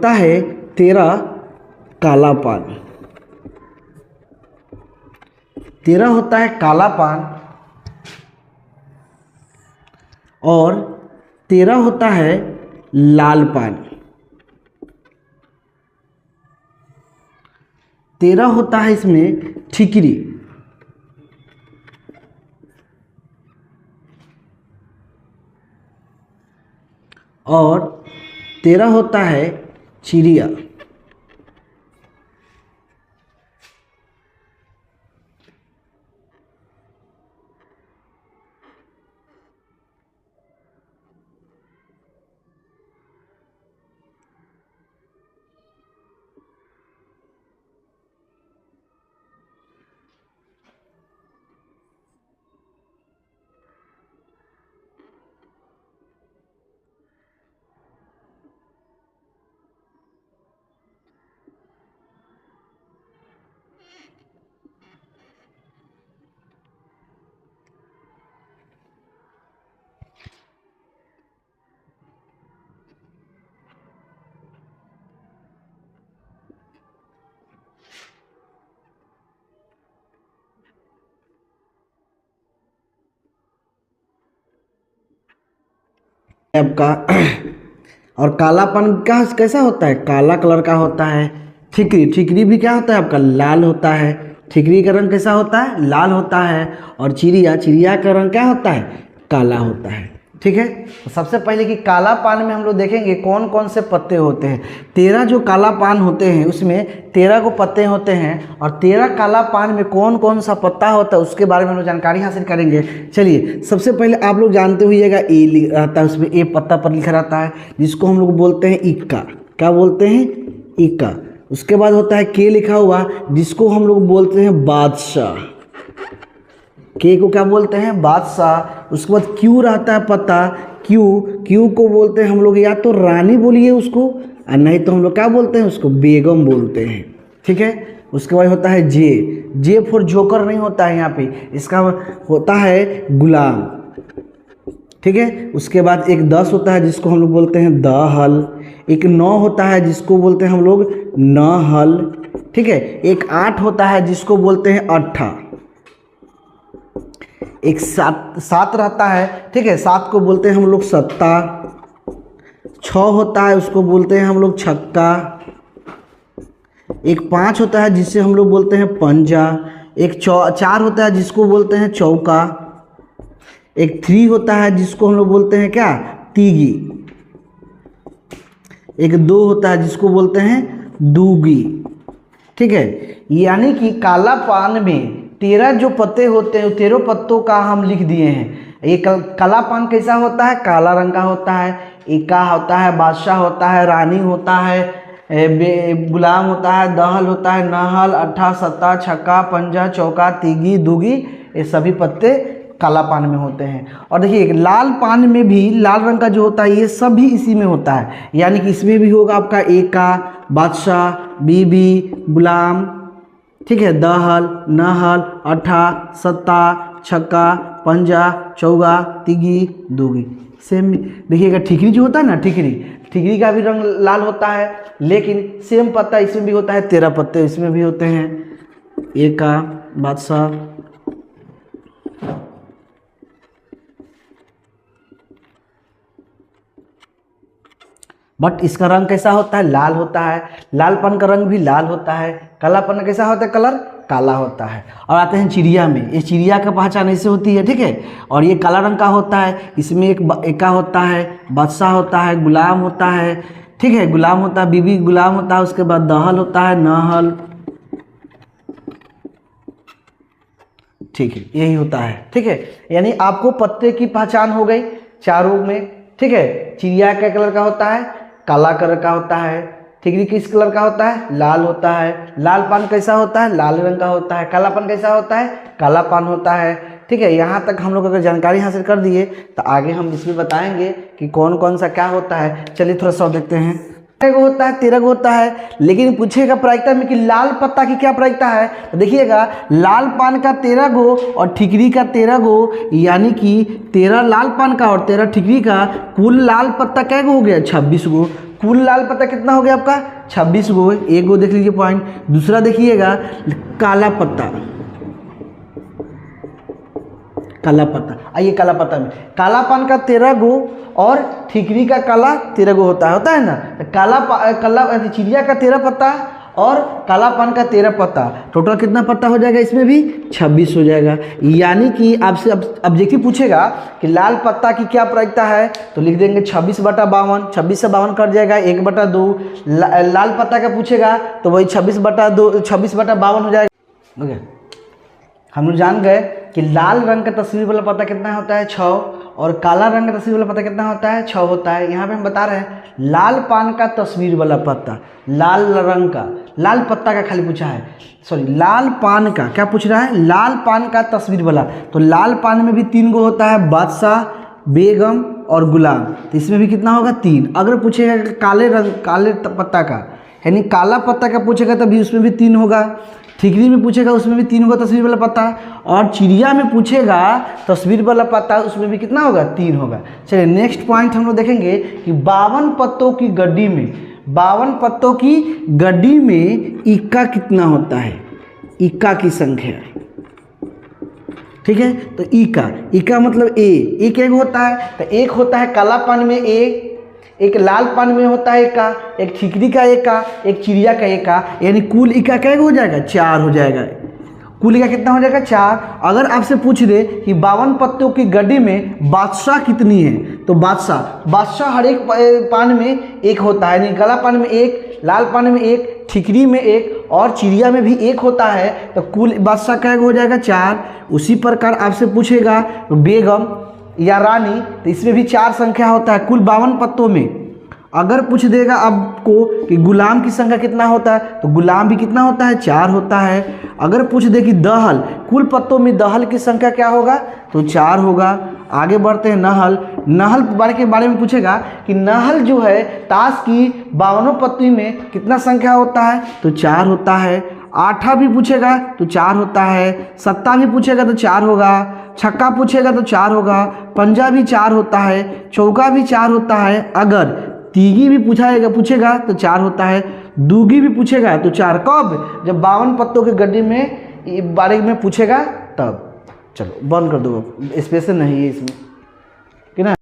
होता है 13 काला पान। 13 होता है काला पान और 13 होता है लाल पान। 13 होता है इसमें ठिकरी और 13 होता है चिड़िया। आपका और कालापन का कैसा होता है? काला कलर का होता है। ठिकरी, ठिकरी भी क्या होता है आपका? लाल होता है। ठिकरी का रंग कैसा होता है? लाल होता है। और चिड़िया, चिड़िया का रंग क्या होता है? काला होता है। ठीक है, तो सबसे पहले कि काला पान में हम लोग देखेंगे कौन कौन से पत्ते होते हैं। 13 जो काला पान होते हैं उसमें 13 को पत्ते होते हैं और 13 काला पान में कौन कौन सा पत्ता होता है उसके बारे में हम लोग जानकारी हासिल करेंगे। चलिए, सबसे पहले आप लोग जानते होइएगा ए रहता है, उसमें ए पत्ता पर लिखा रहता है जिसको हम लोग बोलते हैं इक्का। क्या बोलते हैं? इक्का। उसके बाद होता है के लिखा हुआ जिसको हम लोग बोलते हैं बादशाह। के को क्या बोलते हैं? बादशाह। उसके बाद क्यू रहता है पत्ता, क्यू, क्यू को बोलते हैं हम लोग या तो रानी बोलिए उसको और नहीं तो हम लोग क्या बोलते हैं उसको? बेगम बोलते हैं। ठीक है, उसके बाद होता है जे। जे फॉर जोकर नहीं होता है यहाँ पे, इसका होता है गुलाम। ठीक है, उसके बाद एक 10 होता है जिसको हम लोग बोलते हैं दहल। एक 9 होता है जिसको बोलते हैं हम लोग नहल। ठीक है, एक 8 होता है जिसको बोलते हैं अट्ठा। एक 7 रहता है। ठीक है, 7 को बोलते हैं हम लोग सत्ता। 6 होता है उसको बोलते हैं हम लोग छक्का। एक 5 होता है जिससे हम लोग बोलते हैं पंजा। एक 4 होता है जिसको बोलते हैं चौका। एक 3 होता है जिसको हम लोग बोलते हैं क्या? तीगी। एक 2 होता है जिसको बोलते हैं दूगी। ठीक है, यानी कि काला पान में 13 जो पत्ते होते हैं 13 पत्तों का हम लिख दिए हैं। ये काला पान कैसा होता है? काला रंग का होता है। इक्का होता है, बादशाह होता है, रानी होता है, गुलाम होता है, दहल होता है, नहल, अट्ठा, सत्ता, छक्का, पंजा, चौका, तीगी, दूगी, ये सभी पत्ते काला पान में होते हैं। और देखिए लाल पान में भी लाल रंग का जो होता है ये सब भी इसी में होता है, यानी कि इसमें भी होगा आपका एका, बादशाह, बीबी, गुलाम, ठीक है, दहल, नहल, अट्ठा, सत्ता, छक्का, पंजा, चौगा, तिगी, दूगी। सेम देखिएगा ठिकरी जो होता है ना, ठिकरी का भी रंग लाल होता है, लेकिन सेम पत्ता इसमें भी होता है, 13 पत्ते इसमें भी होते हैं। एका, बादशाह, बट इसका रंग कैसा होता है? लाल होता है। लालपन का रंग भी लाल होता है। कालापन का कैसा होता है? कलर काला होता है। और आते हैं चिड़िया में। ये चिड़िया का पहचान ऐसे होती है, ठीक है। और ये काला रंग का होता है, इसमें एक एका होता है, बादशाह होता है, गुलाम होता है, ठीक है, गुलाम होता है, बीबी गुलाम होता है, उसके बाद दहल होता है, नहल, ठीक है, यही होता है, ठीक है। यानी आपको पत्ते की पहचान हो गई चारों में, ठीक है। चिड़िया का कलर का होता है, काला कलर का होता है। ठिकरी किस कलर का होता है? लाल होता है। लाल पान कैसा होता है? लाल रंग का होता है। कालापन कैसा होता है? काला पान होता है, ठीक है। यहाँ तक हम लोग अगर जानकारी हासिल कर दिए तो आगे हम इसमें बताएंगे कि कौन कौन सा क्या होता है। चलिए थोड़ा सा देखते हैं। 13 होता है, 13 होता है, लेकिन पूछेगा प्रायिकता में कि लाल पत्ता की क्या प्रायिकता है, तो देखिएगा लाल पान का 13 गो और ठिकरी का 13 गो, यानी कि 13 लाल पान का और 13 ठिकरी का, कुल लाल पत्ता क्या गो हो गया? 26 गो। कुल लाल पत्ता कितना हो गया आपका 26 गो। एक गो देख लीजिए पॉइंट। दूसरा देखिएगा काला पत्ता, काला पत्ता। आइए काला पत्ता में काला पान का 13 गो और ठिकरी का काला 13 गो होता है ना। काला चिड़िया का 13 पत्ता और काला पान का 13 पत्ता, टोटल कितना पत्ता हो जाएगा इसमें भी 26 हो जाएगा। यानी कि आपसे ऑब्जेक्टिव पूछेगा कि लाल पत्ता की क्या प्रायिकता है, तो लिख देंगे 26/52। 26 से 52 कट जाएगा 1/2। लाल पत्ता का पूछेगा तो वही 26/2 26/52 हो जाएगा। ओके, हम लोग जान गए कि लाल रंग का तस्वीर वाला पत्ता कितना होता है 6 और काला रंग का तस्वीर वाला पत्ता कितना होता है 6 होता है। यहाँ पे हम बता रहे हैं लाल पान का तस्वीर वाला पत्ता, लाल रंग का, लाल पत्ता का खाली पूछा है, सॉरी लाल पान का क्या पूछ रहा है, लाल पान का तस्वीर वाला। तो लाल पान में भी 3 गो होता है, बादशाह, बेगम और गुलाम। तो इसमें भी कितना होगा 3। अगर पूछेगा कि काले रंग काले पत्ता का यानी काला पत्ता का पूछेगा तो भी उसमें भी 3 होगा। ठिकरी में पूछेगा उसमें भी 3 होगा तस्वीर वाला पत्ता, और चिड़िया में पूछेगा तस्वीर वाला पत्ता उसमें भी कितना होगा 3 होगा। चलिए नेक्स्ट पॉइंट हम लोग देखेंगे कि 52 पत्तों की गड्डी में, 52 पत्तों की गड्डी में इक्का कितना होता है, इक्का की संख्या। ठीक है, तो इक्का मतलब एक होता है, तो एक होता है काला पान में एक लाल पान में होता है इक्का, एक ठिकरी का इक्का, एक चिड़िया का इक्का, यानी कुल इक्का क्या हो जाएगा 4 हो जाएगा। कुल इक्का कितना हो जाएगा 4। अगर आपसे पूछ दे कि 52 पत्तों की गड्डी में बादशाह कितनी है, तो बादशाह हर एक पान में एक होता है, यानी काला पान में एक, लाल पान में एक, ठिकरी में एक और चिड़िया में भी एक होता है, तो कुल बादशाह क्या हो जाएगा 4। उसी प्रकार आपसे पूछेगा बेगम या रानी, तो इसमें भी 4 संख्या होता है कुल 52 पत्तों में। अगर पूछ देगा आपको कि गुलाम की संख्या कितना होता है, तो गुलाम भी कितना होता है 4 होता है। अगर पूछ दे कि दहल, कुल पत्तों में दहल की संख्या क्या होगा, तो 4 होगा। आगे बढ़ते हैं नहल के बारे में पूछेगा कि नहल जो है ताश की 52 पत्ती में कितना संख्या होता है, तो 4 होता है। आठा भी पूछेगा तो 4 होता है, सत्ता भी पूछेगा तो 4 होगा, छक्का पूछेगा तो 4 होगा, पंजा भी 4 होता है, चौका भी 4 होता है। अगर तीगी भी पूछेगा तो 4 होता है, दूगी भी पूछेगा तो 4। कब? जब 52 पत्तों के गड्डी में बारे में पूछेगा तब। चलो बंद कर दो, स्पेशल नहीं है इसमें।